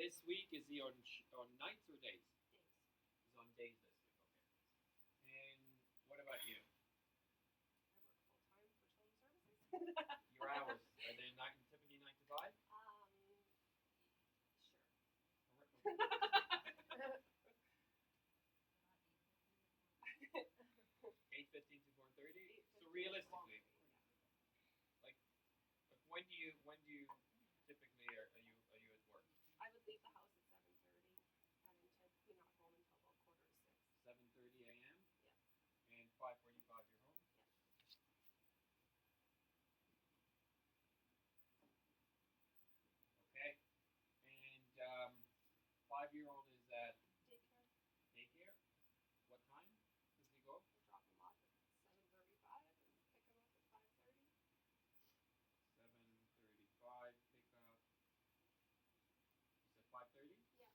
this week, is he on nights or days? Days. He's on days this week. Okay. And what about you? I work full time for children's services. Your hours, are they typically 9 to 5? Sure. 8:15 to 4:30. So realistically, like when do you typically are you at work? I would leave the house at 7:30, and typically not home until about 5:45. 7:30 a.m. Yeah. And 5:45 you're home. Yeah. Okay. And 5-year-old is at Daycare. daycare. What time does he go? We'll drop him off at 7:35 and pick him up at 5:30. 7:35 pickup. You said 5:30. Yeah. On a typical day.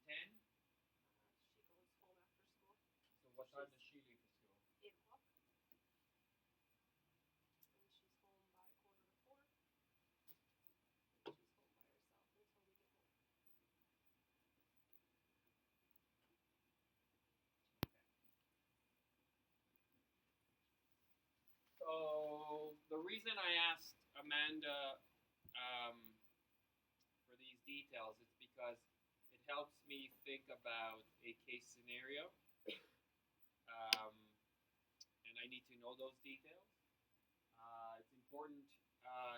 And 10. She goes home after school. So what time does she leave for school? 8 o'clock. And she's home by 3:45. And she's home by herself until we get home. So the reason I asked Amanda for these details is because it helps me think about a case scenario, and I need to know those details. It's important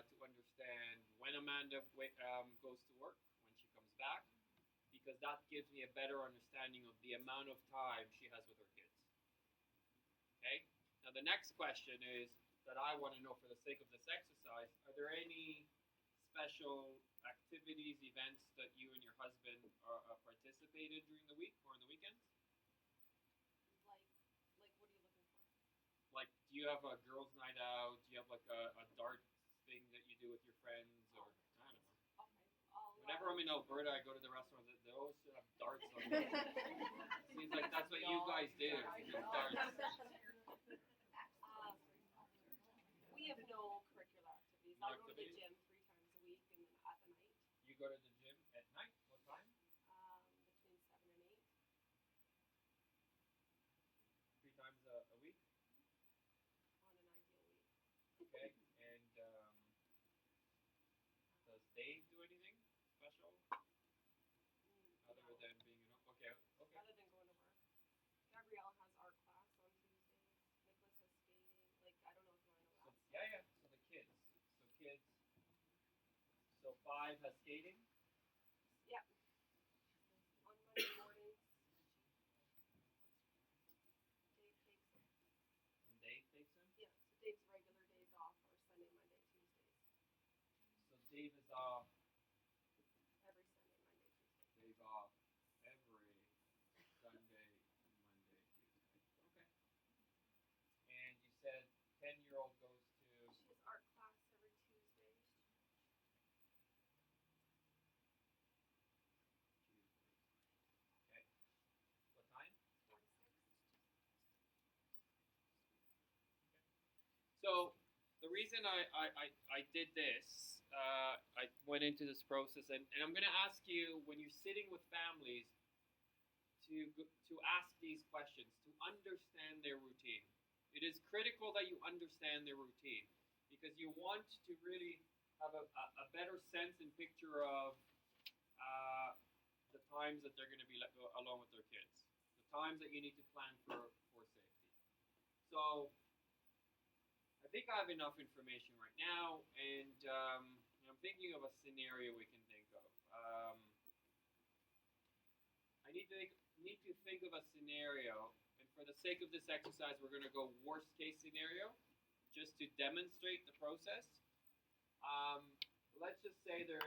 to understand when Amanda goes to work, when she comes back, because that gives me a better understanding of the amount of time she has with her kids. Okay? Now the next question is that I want to know for the sake of this exercise, are there any special activities, events that you and your husband participated during the week or on the weekends? Like what are you looking for? Like, do you have a girls' night out? Do you have like a dart thing that you do with your friends, or I don't know? Okay. Whenever I'm in Alberta, I go to the restaurants. They always have darts on them. Seems like that's what you guys do. You do darts. We have no curricular activities. No I go to the activities? gym 3 times a week, and then at the night. You go to the gym at night. What time? Between 7 and 8. 3 times a week. On an ideal week. Okay. And does Dave do anything special other No. than being okay? Okay. Other than going to work. Gabrielle has art class on Tuesdays. Nicholas has skating. Like, I don't know if you want to know So, that. yeah. So the kids. So 5 has skating. Yeah. On Monday mornings, Dave takes them. And Dave takes him. Yeah, so Dave's regular days off are Sunday, Monday, Tuesdays. So Dave is off. Every Sunday, Monday, Tuesday. Dave off every Sunday, Monday, Tuesday. Okay. And you said 10-year-old goes to. She has art class every Tuesday. Okay. What time? 4 to 6. Okay. So the reason I did this, I went into this process, and I'm going to ask you, when you're sitting with families, to ask these questions, to understand their routine. It is critical that you understand their routine, because you want to really have a better sense and picture of the times that they're going to be alone with their kids, the times that you need to plan for safety. So I think I have enough information right now, and I'm thinking of a scenario we can think of. I need to think of a scenario, and for the sake of this exercise, we're going to go worst case scenario, just to demonstrate the process. Let's just say there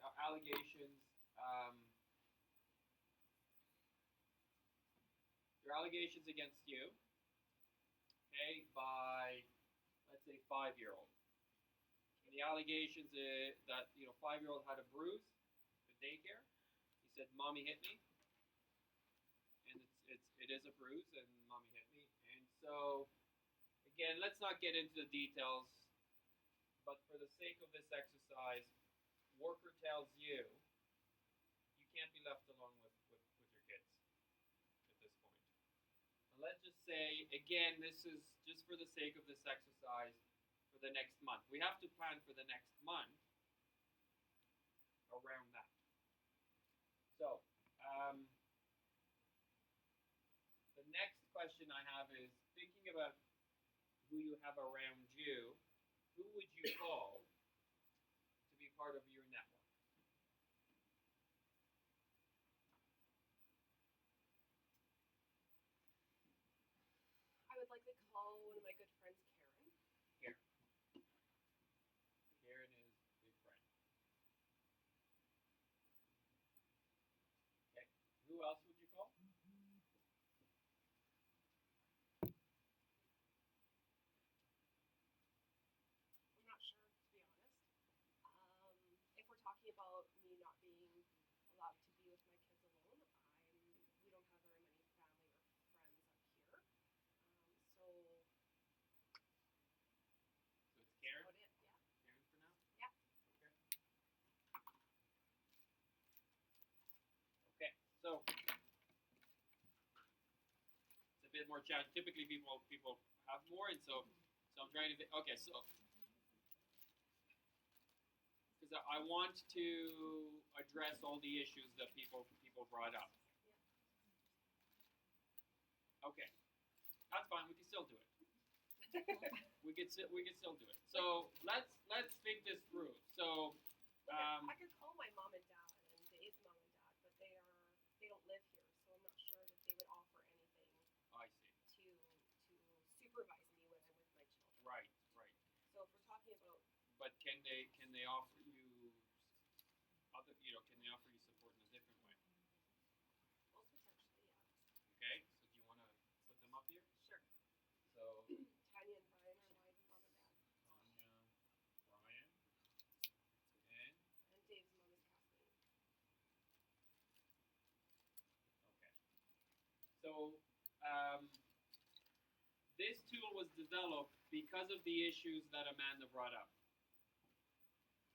are allegations. There are allegations against you, okay, by, let's say, 5-year-old. And the allegations is that 5-year-old had a bruise at daycare. He said, "Mommy hit me," and it is a bruise, and mommy hit me. And so, again, let's not get into the details, but for the sake of this exercise, worker tells you you can't be left alone with your kids at this point. Now let's just say, again, this is just for the sake of this exercise for the next month. We have to plan for the next month around that. So, the next question I have is thinking about who you have around you, who would you call to be part of your network? I would likely call one of my good friends Karen. Karen. Karen is big friend. Okay. Who else would you call? I'm not sure, to be honest. If we're talking about me not being allowed to be with my kids alone, we don't have very many family or friends up here. So So it's that's Karen. about it. Yeah. Karen for now. Yeah. Okay. Okay. So it's a bit more challenging. Typically, people have more, and so I'm trying to. Okay, so because I want to address all the issues that people brought up. Okay, that's fine. We can still do it. We can still do it. So let's think this through. So I could call my mom and dad and Dave's mom and dad, but they don't live here, so I'm not sure that they would offer anything I see. to supervise me when I'm with my children. Right, right. So if we're talking about But can they offer you other can they offer you support in a different way? most potentially, yes. Okay. So do you want to put them up here? Sure. So Tanya and Brian are my mom and dad. Tanya, Brian, and And Dave's mom is Kathleen. okay. So this tool was developed because of the issues that Amanda brought up.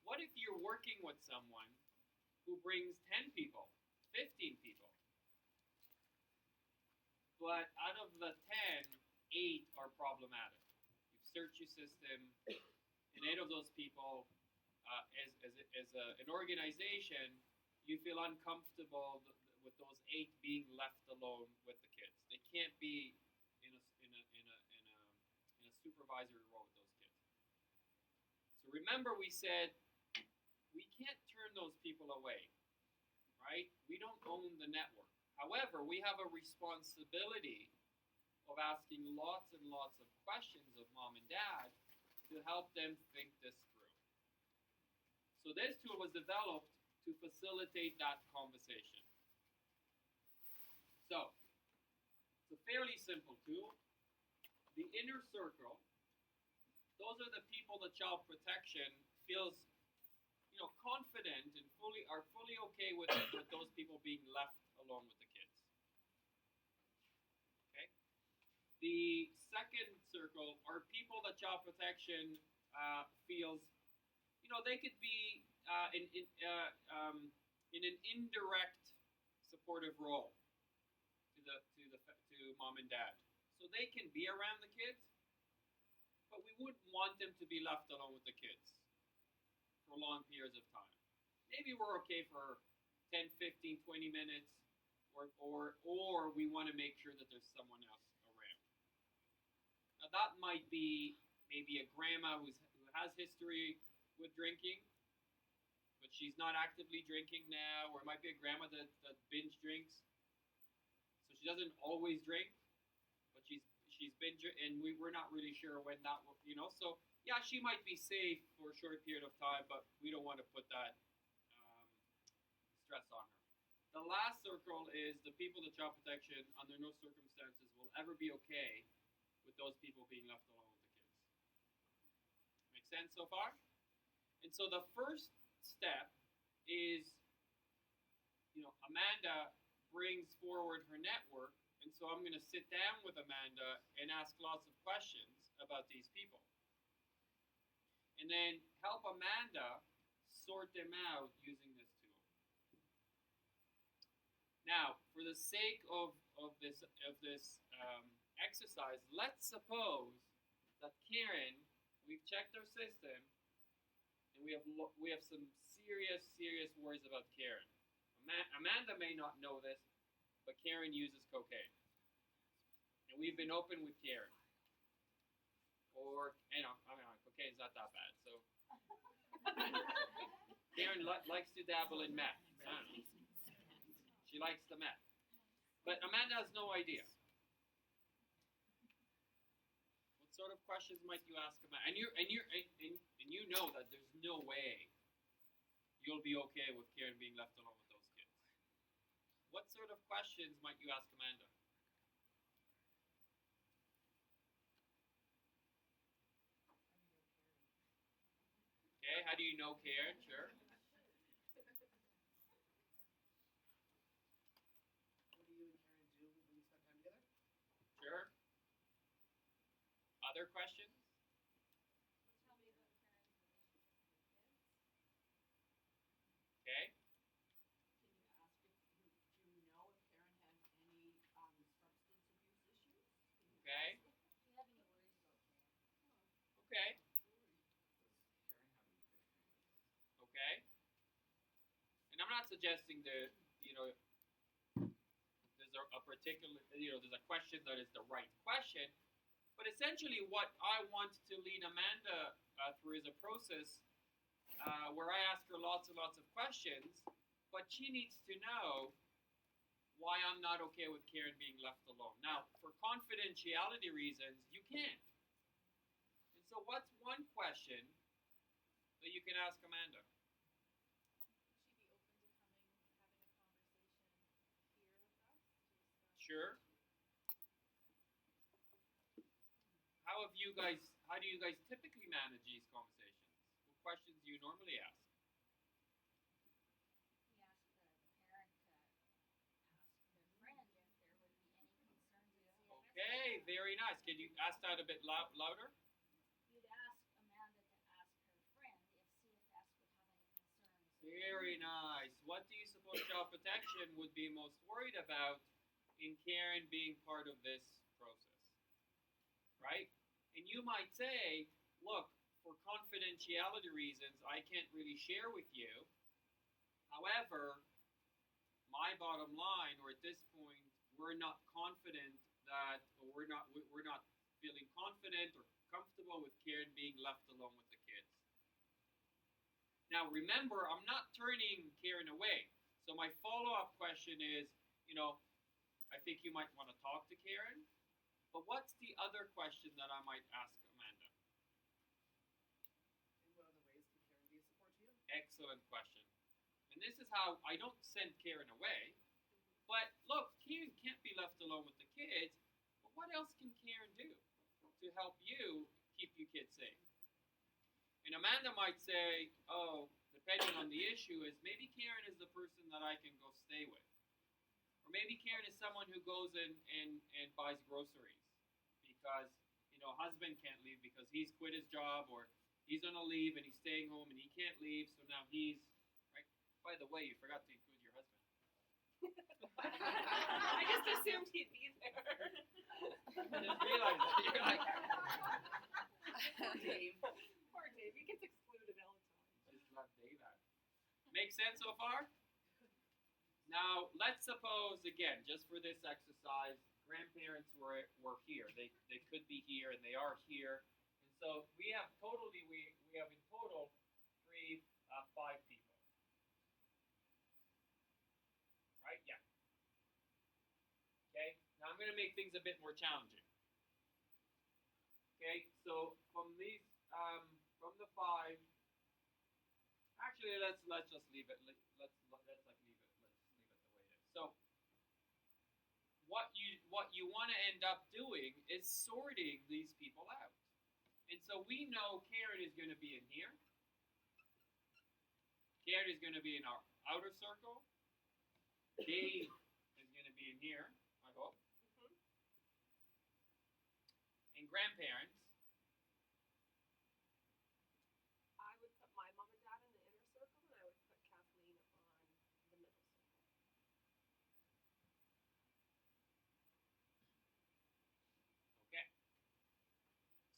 What if you're working with someone who brings 10 people, 15 people, but out of the 10, 8 are problematic? You've searched your system, and 8 of those people, an organization, you feel uncomfortable with those 8 being left alone with the kids. They can't be in a supervisory role with those kids. So remember, we said we can't turn those people away, right? We don't own the network. However, we have a responsibility of asking lots and lots of questions of mom and dad to help them think this through. So this tool was developed to facilitate that conversation. So it's a fairly simple tool. The inner circle, those are the people that child protection feels confident and fully okay with those people being left alone with the kids. Okay. The second circle are people that child protection feels, they could be in an indirect supportive role to mom and dad, so they can be around the kids, but we wouldn't want them to be left alone with the kids for long periods of time. Maybe we're okay for 10, 15, 20 minutes, or we want to make sure that there's someone else around. Now that might be maybe a grandma who has history with drinking, but she's not actively drinking now, or it might be a grandma that binge drinks, so she doesn't always drink, but she's binge, and we're not really sure when that will, so yeah, she might be safe for a short period of time, but we don't want to put that stress on her. The last circle is the people that child protection, under no circumstances, will ever be okay with those people being left alone with the kids. Make sense so far? And so the first step is, Amanda brings forward her network, and so I'm going to sit down with Amanda and ask lots of questions about these people. And then help Amanda sort them out using this tool. Now, for the sake of this exercise, let's suppose that Karen, we've checked our system, and we have some serious worries about Karen. Amanda may not know this, but Karen uses cocaine, and we've been open with Karen. Or cocaine's not that bad, so Karen likes to dabble in meth. She likes the meth, but Amanda has no idea. What sort of questions might you ask Amanda? And you know that there's no way you'll be okay with Karen being left alone with those kids. What sort of questions might you ask Amanda? Okay, how do you know Karen? Sure. What do you and Karen do when you spend time together? Sure. Other questions? Tell me about Karen's relationship with your kids. Okay. Can you ask do you know if Karen had any substance abuse issues? Okay. Do you have any worries about Karen? Okay. Okay. And I'm not suggesting that there's a particular there's a question that is the right question, but essentially what I want to lead Amanda through is a process where I ask her lots and lots of questions, but she needs to know why I'm not okay with Karen being left alone. Now, for confidentiality reasons, you can't. And so what's one question that you can ask Amanda? Sure. How do you guys typically manage these conversations? What questions do you normally ask? We asked the parent to ask their friend if there would be any concerns with CFS. Okay, very nice. Can you ask that a bit louder? You'd ask Amanda to ask her friend if CFS would have any concerns. Very nice. What do you suppose Child Protection would be most worried about in Karen being part of this process? Right? And you might say, look, for confidentiality reasons, I can't really share with you. However, my bottom line, or at this point, we're not confident that, or we're not feeling confident or comfortable with Karen being left alone with the kids. Now, remember, I'm not turning Karen away. So my follow-up question is, I think you might want to talk to Karen, but what's the other question that I might ask Amanda? In what other ways can Karen be a support to you? Excellent question. And this is how I don't send Karen away, but look, Karen can't be left alone with the kids, but what else can Karen do to help you keep your kids safe? And Amanda might say, oh, depending on the issue, is maybe Karen is the person that I can go stay with. Or maybe Karen is someone who goes in and buys groceries because, husband can't leave because he's quit his job, or he's on a leave and he's staying home and he can't leave, so now he's, right? By the way, you forgot to include your husband. I just assumed he'd be there. I just realized that. You're like, Poor Dave. Poor Dave. He gets excluded all the time. just left Dave out. Make sense so far? Now, let's suppose, again, just for this exercise, grandparents were here. They could be here, and they are here. And so we have in total 5 people. Right? Yeah. Okay? Now I'm going to make things a bit more challenging. Okay? So from the 5, actually, let's just leave it. Let's leave it the way it is. So what you want to end up doing is sorting these people out. And so we know Karen is going to be in here. Karen is going to be in our outer circle. Dave is going to be in here, I hope. Mm-hmm. And grandparents. I would put my mom and dad in the inner circle.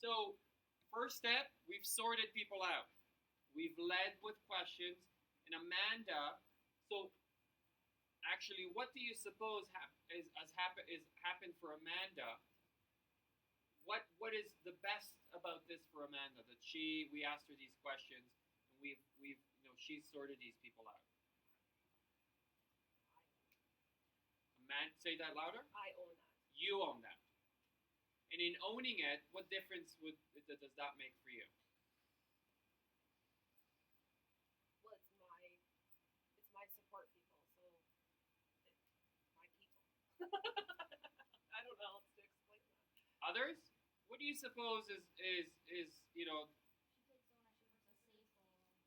So, first step, we've sorted people out. We've led with questions. And Amanda, so actually, what do you suppose is happened for Amanda? What is the best about this for Amanda that we asked her these questions and we've she's sorted these people out. Amanda, say that louder. I own that. You own that. And in owning it, what difference does that make for you? Well, it's my support people, so it's my people. I don't know how else to explain that. Others? What do you suppose is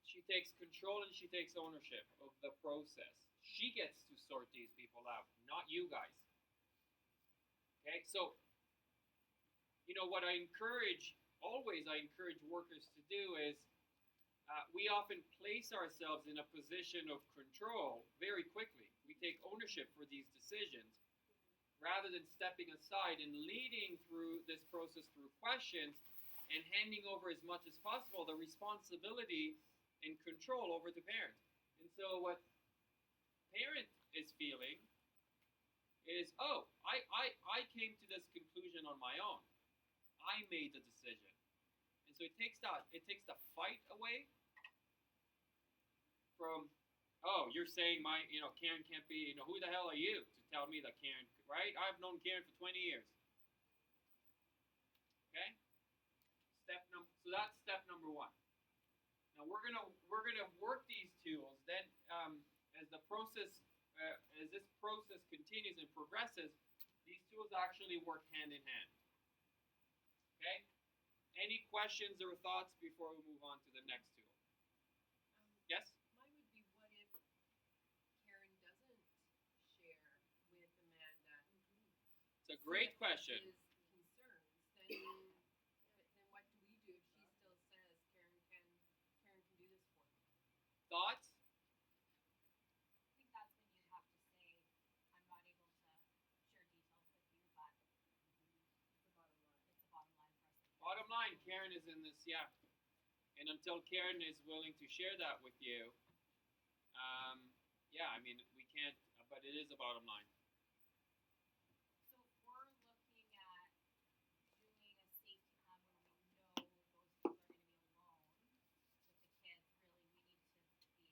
she takes control and she takes ownership of the process. She gets to sort these people out, not you guys. Okay, so what I encourage workers to do is we often place ourselves in a position of control very quickly. We take ownership for these decisions rather than stepping aside and leading through this process through questions and handing over as much as possible the responsibility and control over the parent. And so what parent is feeling is, oh, I came to this conclusion on my own. I made the decision. And so it takes the fight away from, oh, you're saying Karen can't be, who the hell are you to tell me that Karen, right? I've known Karen for 20 years. Okay? So that's step number one. Now we're gonna work these tools. Then as this process continues and progresses, these tools actually work hand in hand. Okay? Any questions or thoughts before we move on to the next tool? Yes? Mine would be, what if Karen doesn't share with Amanda? It's a great question. His concerns, then what do we do if she still says Karen can do this for me? Thoughts? I think that's when you have to say, I'm not able to share details with you, but it's the bottom line for us. Bottom line, Karen is in this, yeah. And until Karen is willing to share that with you, yeah, I mean, we can't, but it is a bottom line. So if we're looking at doing a safety plan where we know those people are going to be alone with the kids, really we need to be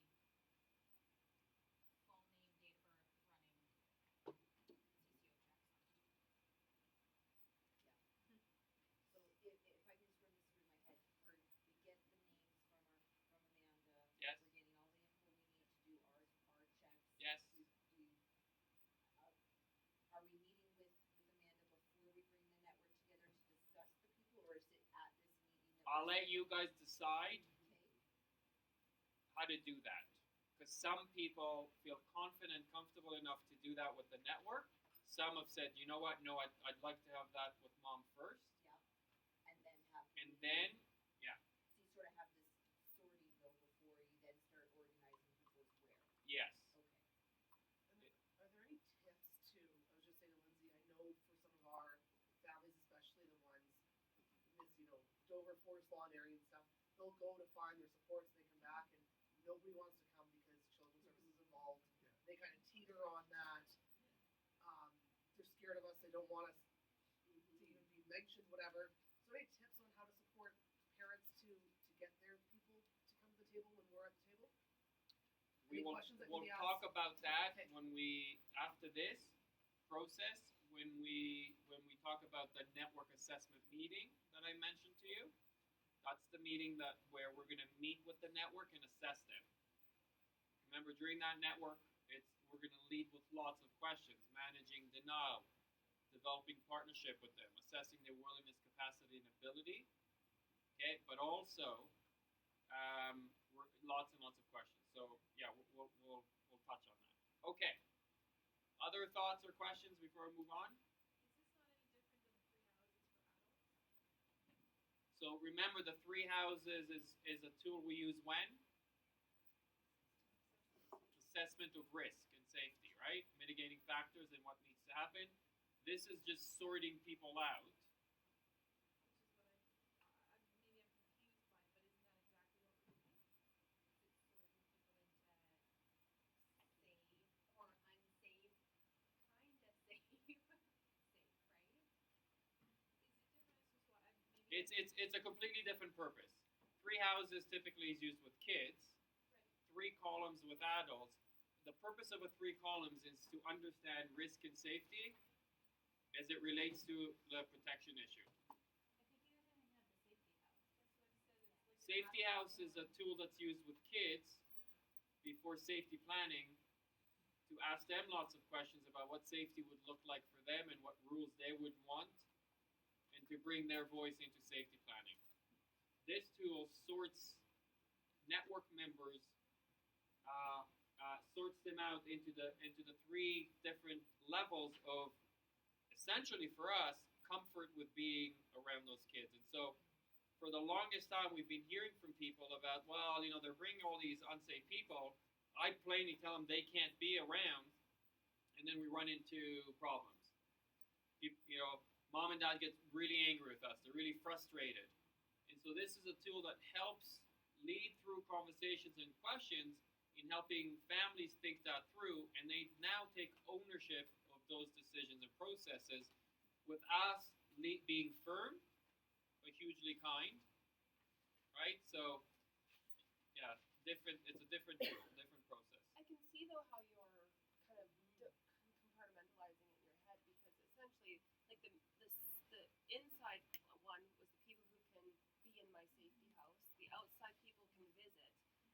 full name, date of birth, running CCO checks on them. So if I can just run this through my head, we get the names from Amanda. Yes. We're getting all the info we need to do our checks. Yes. Are we meeting with Amanda before we bring the network together to discuss the people, or is it at this meeting? I'll let you guys decide Okay. how to do that. Because some people feel confident, comfortable enough to do that with the network. Some have said, you know what, no, I'd like to have that with mom first. Yeah. And then have. And then, yeah. So you sort of have this sorting though before you then start organizing who goes where. Yes. Okay. And are there any tips to, I was just saying to Lindsay, I know for some of our families, especially the ones in this, Dover, Forest Lawn area and stuff, they'll go to find their supports and they come back and nobody wants to come because children's services is involved. They kind of teeter on that. They're scared of us. They don't want us to even be mentioned, whatever. So any tips on how to support parents to get their people to come to the table when we're at the table? Any questions that can We'll be talk asked? about that Okay. when we, after this process, when we talk about the network assessment meeting that I mentioned to you. That's the meeting where we're going to meet with the network and assess them. Remember, during that network, we're going to lead with lots of questions: managing denial, developing partnership with them, assessing their willingness, capacity, and ability. Okay, but also lots and lots of questions. So yeah, we'll touch on that. Okay. Other thoughts or questions before we move on? Is this not any different than the 3 houses for adults? So remember, the 3 houses is a tool we use when? Assessment of risk and safety, right? Mitigating factors and what needs to happen. This is just sorting people out. Which is what I It's a completely different purpose. 3 houses typically is used with kids. 3 columns with adults. The purpose of a 3 columns is to understand risk and safety as it relates to the protection issue. Safety house is a tool that's used with kids before safety planning to ask them lots of questions about what safety would look like for them and what rules they would want, and to bring their voice into safety planning. This tool sorts network members, sorts them out into the 3 different levels of, essentially for us, comfort with being around those kids. And so for the longest time, we've been hearing from people about, well, they're bringing all these unsafe people. I plainly tell them they can't be around, and then we run into problems. Mom and dad get really angry with us. They're really frustrated. And so this is a tool that helps lead through conversations and questions in helping families think that through, and they now take ownership of those decisions and processes with us being firm but hugely kind, right? So, yeah, it's a different tool, different process. I can see though how you're kind of compartmentalizing it in your head, because essentially, like the inside one was the people who can be in my safety house. The outside people can visit,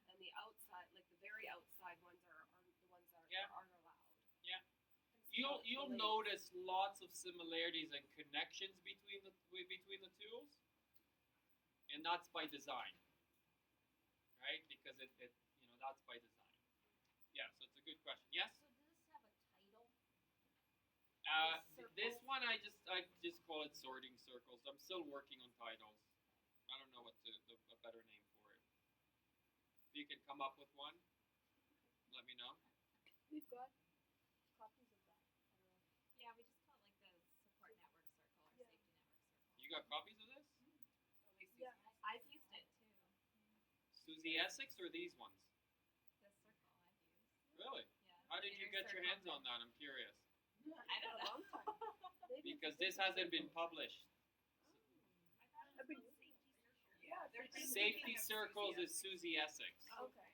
and the outside, like the very outside ones, are the ones that aren't allowed. Yeah. And so You'll notice lots of similarities and connections between the tools, and that's by design, right? Because it that's by design. Yeah. So it's a good question. Yes. So does this have a title? This one I just call it sorting circles. I'm still working on titles. I don't know what a better name for it. If you can come up with one, let me know. we've got copies of that. Yeah, we just call it like the support network circle or Yeah. safety network circle. You got copies of this? Yeah. I've used it too. Susie Essex or these ones? The circle I've used. Really? Yeah. How did you Inner get your circle hands on thing. that? I'm curious. I don't A know. long time. Maybe Because it's this hasn't been published. I've been- Yeah, they're Safety circles is Susie Essex. Okay.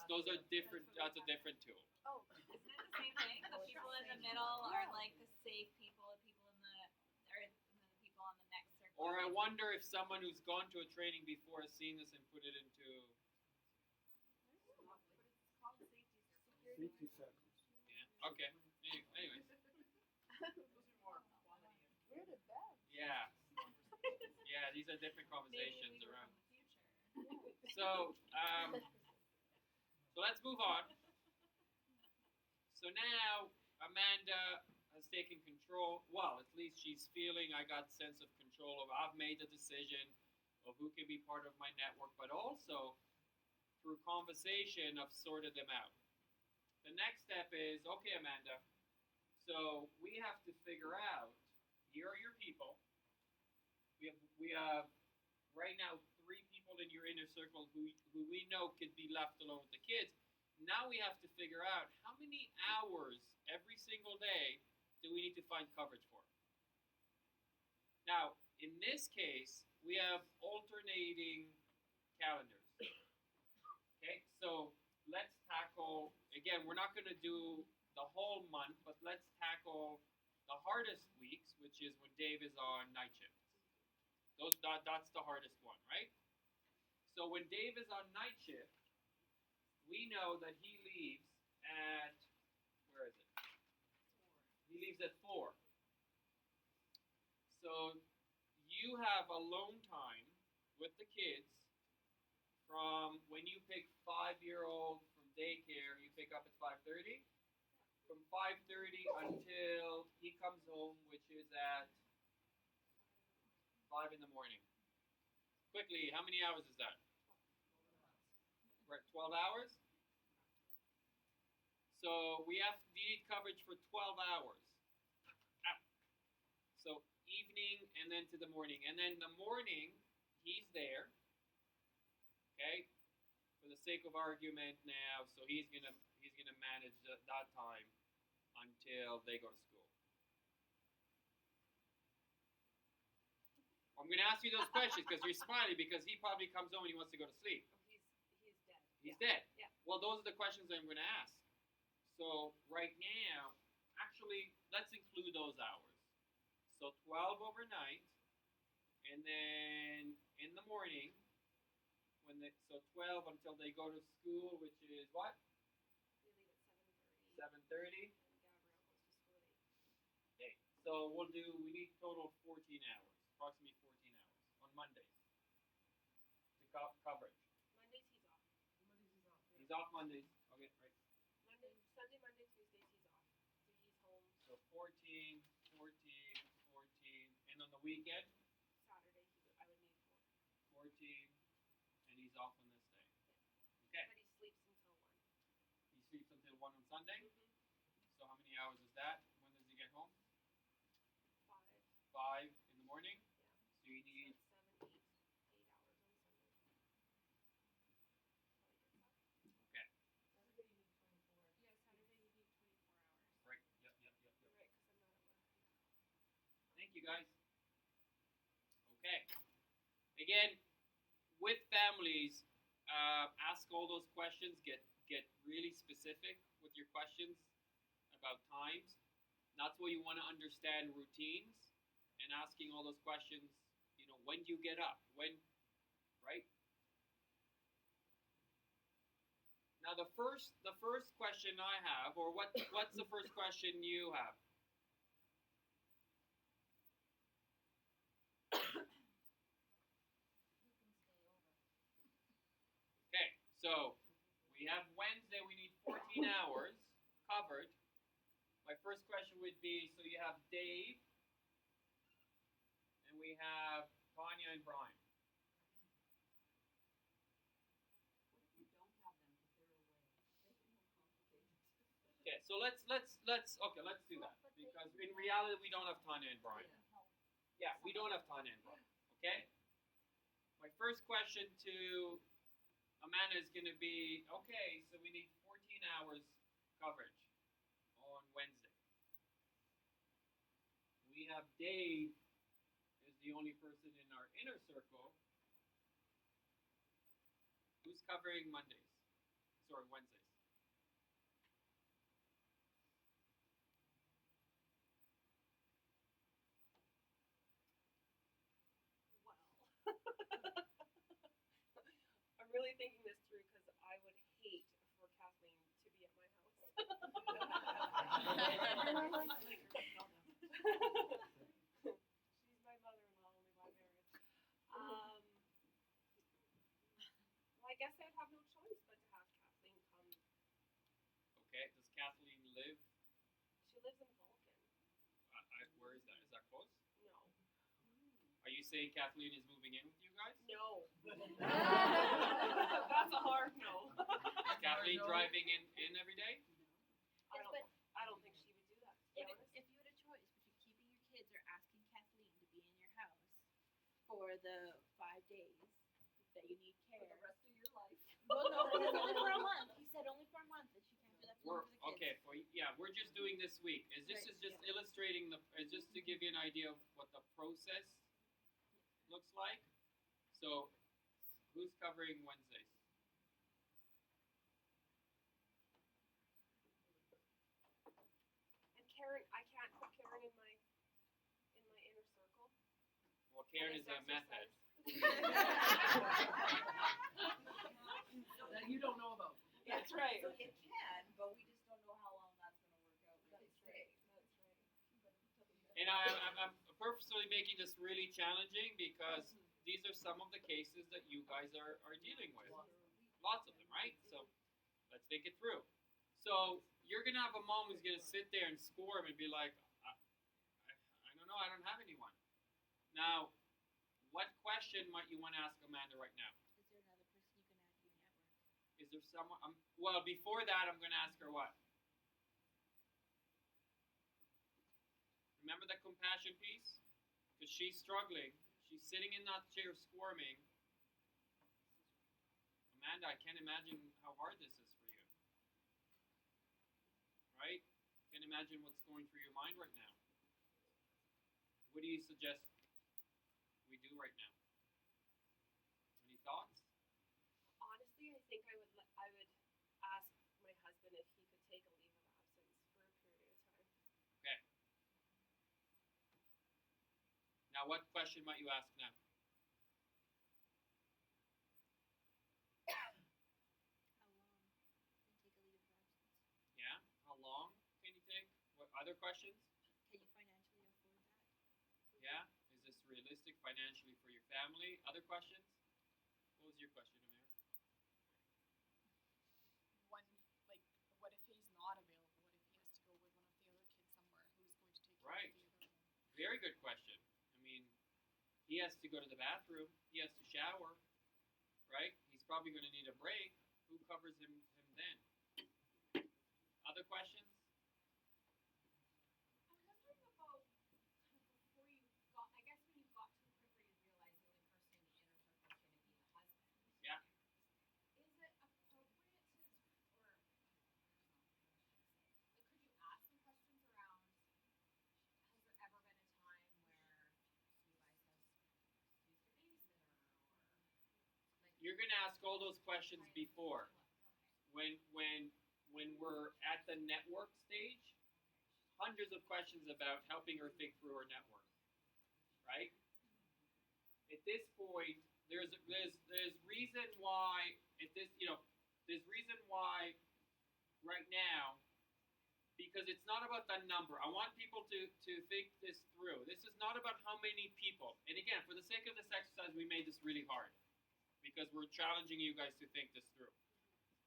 Those are different. That's a different tool. Oh, Isn't it the same thing? The people in the middle are like the safe people, the people in the, or and then the people on the next circle. Or I wonder if someone who's gone to a training before has seen this and put it into. But it's called safety circle. Safety circles. Yeah. Okay. Anyways. Those are more quality and where did that? Yeah. Yeah. These are different Maybe conversations we were around. from the future. So let's move on. So now Amanda has taken control. Well, at least she's feeling I got sense of control of. I've made the decision of who can be part of my network, but also through conversation I've sorted them out. The next step is, okay, Amanda, so we have to figure out, here are your people. We have right now 3 people in your inner circle who we know could be left alone with the kids. Now we have to figure out how many hours every single day do we need to find coverage for. Now, in this case, we have alternating calendars. Okay, so let's tackle, again, we're not going to do the whole month, but let's tackle the hardest weeks, which is when Dave is on night shift. That's the hardest one, right? So when Dave is on night shift, we know that he leaves at, where is it? He leaves at 4. So you have alone time with the kids from when you pick 5-year-old from daycare, you pick up at 5:30. From 5:30 until he comes home, which is at 5 in the morning. Quickly, how many hours is that? We're at 12 hours. So we need coverage for 12 hours. So evening and then to the morning. And then the morning, he's there. Okay? For the sake of argument now, so he's gonna manage that time until they go to school. I'm going to ask you those questions because you're smiling because he probably comes home and he wants to go to sleep. Oh, he's dead. He's Yeah. dead. Yeah. Well, those are the questions I'm going to ask. So right now, actually, let's include those hours. So 12 overnight, and then in the morning, so 12 until they go to school, which is what? They leave at 7:30. 7:30. And Gabrielle goes to school at 8. Okay. So we need total of 14 hours, approximately 14 hours on Mondays to coverage. Mondays he's off. Mondays he's off. He's off Mondays. Okay, right. Sunday, Monday, Tuesdays he's off. So he's home So 14, 14, 14, and on the weekend, Saturday. I would need 4. 14, and he's off on this day. Okay. But he sleeps until 1. He sleeps until 1 on Sunday. Mm-hmm. So how many hours is that? When does he get home? 5. 5 in the morning. Yeah. So you need So that's 7, 8 hours on Sunday. Probably gets that. okay. Saturday you need 24. Yeah, Saturday you need 24 hours. Right. Yep. You're right, because I'm not at work. Thank you guys. Okay. Again, with families, ask all those questions. Get really specific with your questions about times. That's where you want to understand routines and asking all those questions. When do you get up? When, right? Now the first question I have, or what's the first question you have? Who can stay over? Okay, so we have Wednesday, we need 14 hours covered. My first question would be, so you have Dave, and we have Tanya and Brian. What if you don't have them if they're away? Make it more complicated. Okay, so let's do that. Because in reality, we don't have Tanya and Brian. Yeah, we don't have Tanya and Brian. Okay? My first question to Amanda is going to be, okay, so we need 14 hours coverage on Wednesday. We have Dave is the only person in our inner circle who's covering Wednesdays. Well, I'm really thinking this through because I would hate for Kathleen to be at my house. She's my mother-in-law, only by marriage. Well, I guess I'd have no choice but to have Kathleen come. Okay, does Kathleen live? She lives in Vulcan. Where is that? Is that close? No. Are you saying Kathleen is moving in with you guys? No. That's a hard no. Is Kathleen driving in every day? I don't think she would do that, to be honest. If you had a choice between keeping your kids or asking Kathleen to be in your house for the 5 days that you need For care. the rest of your life. Well, no, it's only for a month. He said only for a month that she can't do that for the kids. We're just doing this week. This Right, is just illustrating just to give you an idea of what the process looks like. So, who's covering Wednesdays? And Karen, I can't put Karen in my inner circle. Well, Karen for is this a meth head. That you don't know about. That's right. So you can, but we just don't know how long that's gonna work out with his day. That's right. And I'm purposely making this really challenging because these are some of the cases that you guys are dealing with. Lots of them, right? So let's think it through. So you're gonna have a mom who's gonna sit there and squirm and be like, I don't know, I don't have anyone. Now, what question might you want to ask Amanda right now? Is there another person you can add to your network? Is there someone? Well, before that, I'm gonna ask her what? Remember the compassion piece? Because she's struggling. She's sitting in that chair squirming. Amanda, I can't imagine how hard this is for you. Right? Can't imagine what's going through your mind right now. What do you suggest? we do right now. Any thoughts? Honestly, I think I would ask my husband if he could take a leave of absence for a period of time. Okay. Now, what question might you ask now? Yeah. How long can you take? What other questions? Can you financially afford that? Yeah. Is this realistic financially for your family? Other questions? What was your question, Amir? When, like, what if he's not available? What if he has to go with one of the other kids somewhere? Who's going to take care Right. of the other one? Very good question. I mean, he has to go to the bathroom. He has to shower, right? He's probably going to need a break. Who covers him then? Other questions? I'm wondering about kind of before you got, I guess when you got to the point where you realized the only person in the inner circle is going to be the husband. Yeah. Is it appropriate to, or I don't know, like, could you ask some questions around? Has there ever been a time where you guys have used a babysitter, or like? You're going to ask all those questions Kind of before. Okay. When we're at the network stage, hundreds of questions about helping her think through her network, right? At this point, there's reason why there's reason why right now, because it's not about the number. I want people to think this through. This is not about how many people. And again, for the sake of this exercise, we made this really hard because we're challenging you guys to think this through.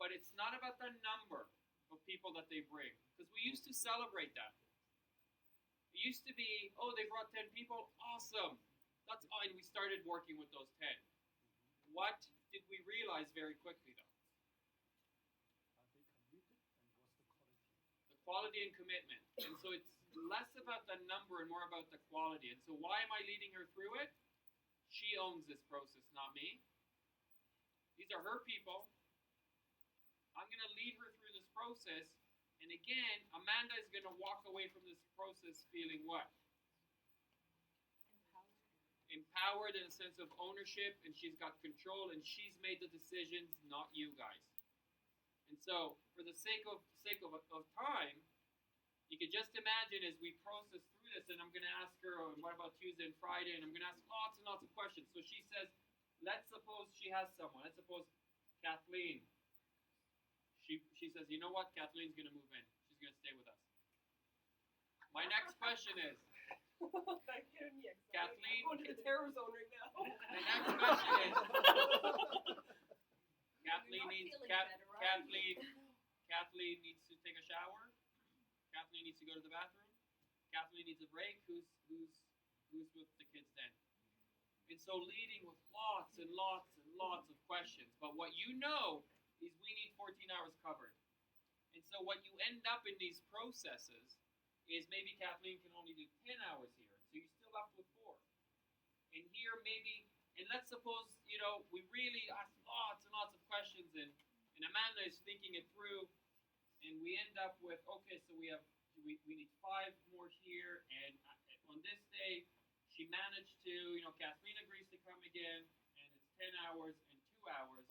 But it's not about the number of people that they bring, because we used to celebrate that. It used to be, oh, they brought 10 people, awesome. That's all, and we started working with those 10. What did we realize very quickly, though? Are they committed, and what's the quality? The quality and commitment. And so it's less about the number and more about the quality. And so why am I leading her through it? She owns this process, not me. These are her people. I'm going to lead her through this process. And again, Amanda is going to walk away from this process feeling what? Empowered in a sense of ownership, and she's got control, and she's made the decisions, not you guys. And so, for the sake of time, you can just imagine as we process through this, and I'm going to ask her, oh, what about Tuesday and Friday? And I'm going to ask lots and lots of questions. So she says, let's suppose she has someone. Let's suppose Kathleen. She says, you know what? Kathleen's going to move in. She's going to stay with us. My next question is, That's getting me excited. Kathleen, I'm going to the terror zone right now. the next question is, Kathleen not needs feeling better, are you? Kathleen needs to take a shower. Kathleen needs to go to the bathroom. Kathleen needs a break. Who's with the kids then? And so leading with lots and lots and lots of questions. But what you know is we need 14 hours covered. And so what you end up in these processes is maybe Kathleen can only do 10 hours here. So you're still left with 4. And here maybe, and let's suppose, we really ask lots and lots of questions and Amanda is thinking it through and we end up with, okay, so we need 5 more here, and on this day, she managed to, Kathleen agrees to come again, and it's 10 hours and 2 hours.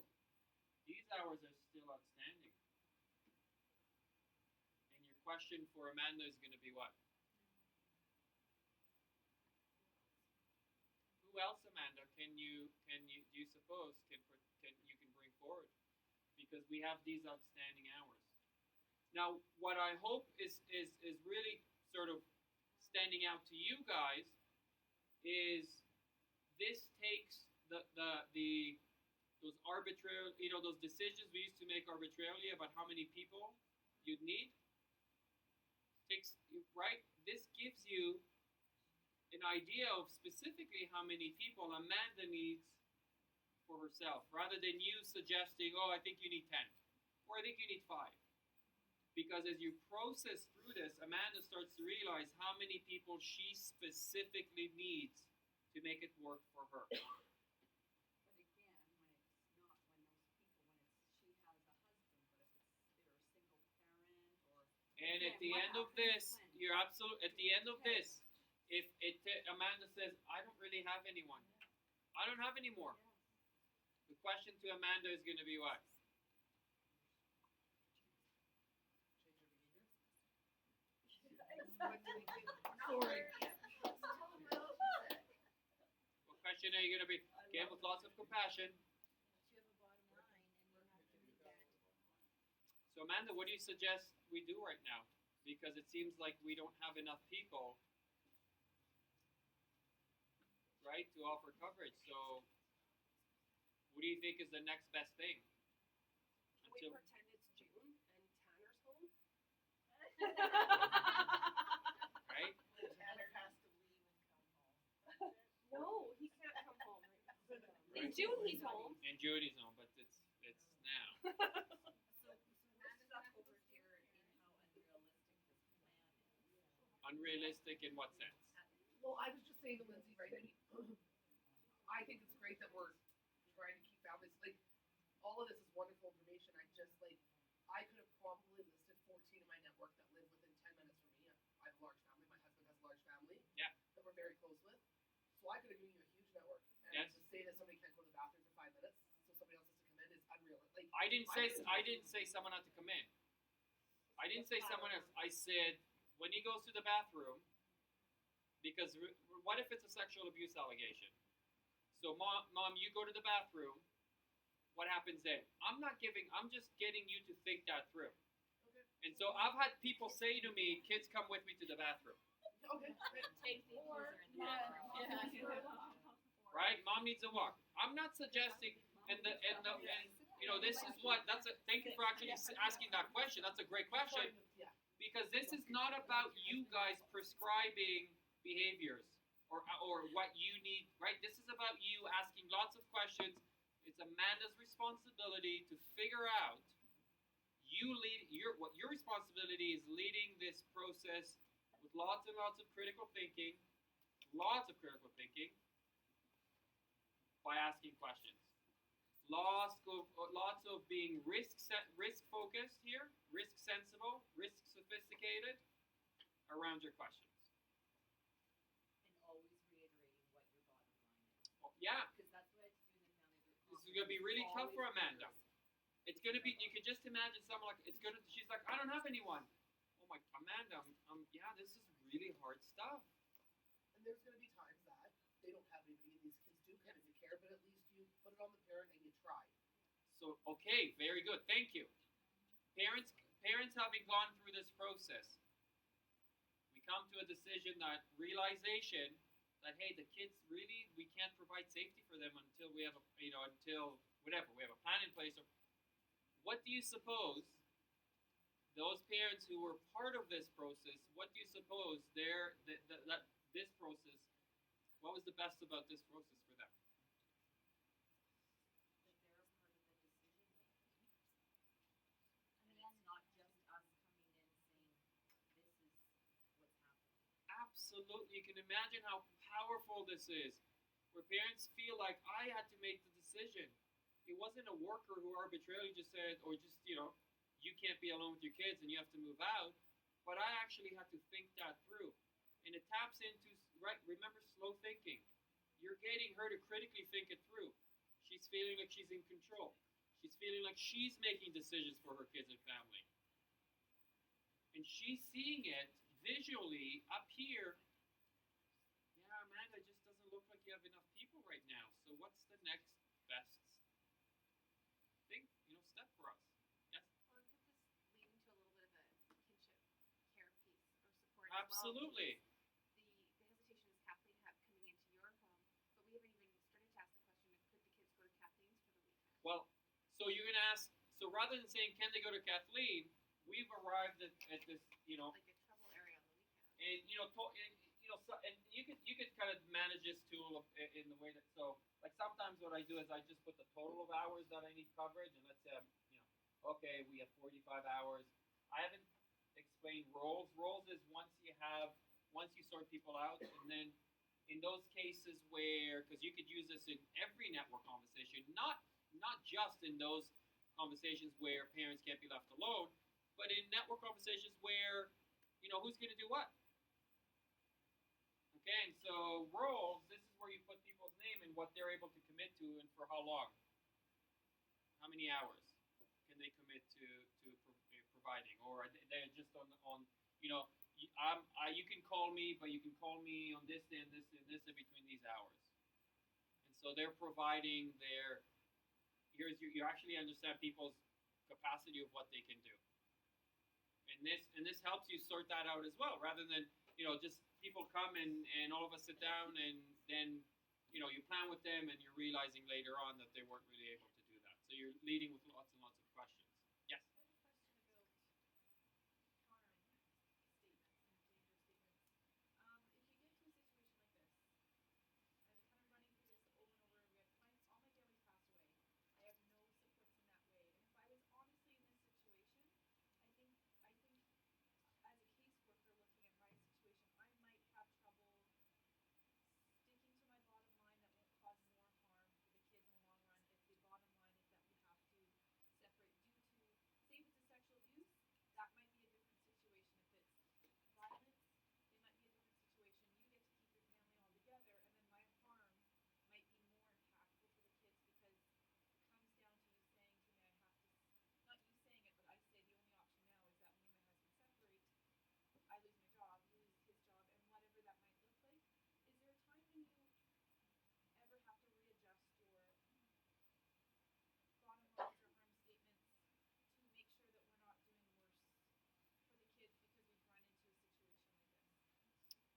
These hours are still outstanding. And your question for Amanda is going to be what? Who else, Amanda, do you suppose you can bring forward? Because we have these outstanding hours. Now, what I hope is really sort of standing out to you guys is this takes those arbitrary, those decisions we used to make arbitrarily about how many people you'd need. Right? This gives you an idea of specifically how many people Amanda needs for herself, rather than you suggesting, oh, I think you need 10, or I think you need 5. Because as you process through this, Amanda starts to realize how many people she specifically needs to make it work for her. But again, she has a husband, but if they're a single parent or. And at the what end of happens this, when? you're absolute. At the end of this, if Amanda says, I don't really have anyone, I don't have any more. The question to Amanda is going to be what? Sorry. What question are you going to be? Again, with lots of compassion. You have a bottom line and you have to meet that. So, Amanda, what do you suggest we do right now? Because it seems like we don't have enough people, right, to offer coverage. So, what do you think is the next best thing? Can we pretend it's June and Tanner's home? Right? Tanner has to leave and come home. No, he can't come home right now. In Right. June he's home. And Judy's home, but it's now. So Amanda's not over here in how unrealistic this plan is. Unrealistic in what sense? Well, I was just saying to Lindsay, right? I mean, I think it's great that we're trying to keep families like all of this is wonderful information. I just like I could have probably listed 14 in my network that live within 10 minutes from me. I have a large family. My husband has a large family. Yeah. That we're very close with. So I could have given you a huge network. And Yes. to say that somebody can't go to the bathroom for 5 minutes, so somebody else has to come in is unreal. Like I didn't say someone had to come in. I didn't say someone else. I said when he goes to the bathroom, because what if it's a sexual abuse allegation? So mom, you go to the bathroom. What happens then? I'm just getting you to think that through. Okay. And so I've had people say to me, kids come with me to the bathroom. Okay. Take the accuser in the Yeah. bathroom. Right? Mom needs a walk. I'm not suggesting, and you know, this is what, thank you for actually asking that question. That's a great question. Yeah. Because this is not about you guys prescribing behaviors or what you need, right? This is about you asking lots of questions. It's Amanda's responsibility to figure out. What your responsibility is leading this process with lots and lots of critical thinking, by asking questions. Lots of being risk focused here, risk sensible, risk sophisticated around your questions. And always reiterating what your bottom line is. Oh, yeah, Because that's what I had to do in the family group. this is gonna be really tough for Amanda. It's gonna be. You could just imagine someone like it's gonna. She's like, I don't have anyone. Oh my, Amanda, yeah, this is really hard stuff. And there's going to be times that they don't have anybody, and these kids do come into care, but at least you put it on the parent and you try. So okay, very good. Thank you. Parents having gone through this process, we come to a decision that realization that hey, the kids really we can't provide safety for them until we have until whatever we have a plan in place. Or what do you suppose? Those parents who were part of this process, what do you suppose that this process? What was the best about this process for them? That they're part of the decision making. And it's not just us coming in saying, this is what's happening. Absolutely, you can imagine how powerful this is, where parents feel like I had to make the decision. It wasn't a worker who arbitrarily just said, or just you can't be alone with your kids and you have to move out. But I actually had to think that through, and it taps into right. Remember, slow thinking. You're getting her to critically think it through. She's feeling like she's in control. She's feeling like she's making decisions for her kids and family, and she's seeing it visually up here. Yeah, Amanda, it just doesn't look like you have enough people right now. So what's the next best thing, step for us? Yes? Well, could this lead into a little bit of a kinship care piece or support Absolutely. as well? The hesitation is Kathleen coming into your home, but we haven't even started to ask the question of could the kids go to Kathleen's for the weekend? Well, so you're gonna ask. So rather than saying can they go to Kathleen, we've arrived at this, Like a trouble area on the weekend. and you could kind of manage this tool in the way that like sometimes what I do is I just put the total of hours that I need coverage, and let's say okay, we have 45 hours. I haven't explained roles. Roles is once you sort people out, and then in those cases where, because you could use this in every network conversation, not just in those conversations where parents can't be left alone, but in network conversations where who's going to do what. Okay, and so roles, this is where where you put people's name and what they're able to commit to and for how long. How many hours can they commit to providing, or are they just on you know you can call me, but you can call me on this day and this and this in between these hours, and so they're providing their you actually understand people's capacity of what they can do, and this helps you sort that out as well, rather than just people come and all of us sit down and then you plan with them and you're realizing later on that they weren't really able to do that. So you're leading with lots and lots of questions. Yes. I have a question about harm statements and danger statements. If you get to a situation like this, I've been kind of running through this over and over again. All my family's passed away. I have no supports in that way. And if I was honestly in this situation, I think as a caseworker looking at my situation, I might have trouble sticking to my bottom line that won't cause more harm for the kids in the long run if the bottom line is that we have to separate due to, say if it's a sexual abuse, that might be a different situation. If it's violence, it might be a different situation. You get to keep your family all together, and then my harm might be more impactful for the kids because it comes down to you saying to me, I have to, not you saying it, but I say the only option now is that me and my husband separate. I lose my job, he loses his job, and whatever that might look like. Is there a time when you ever have to readjust your bottom lines or harm statements to make sure that we're not doing worse for the kids because we've run into a situation like this?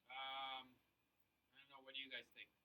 I don't know. What do you guys think?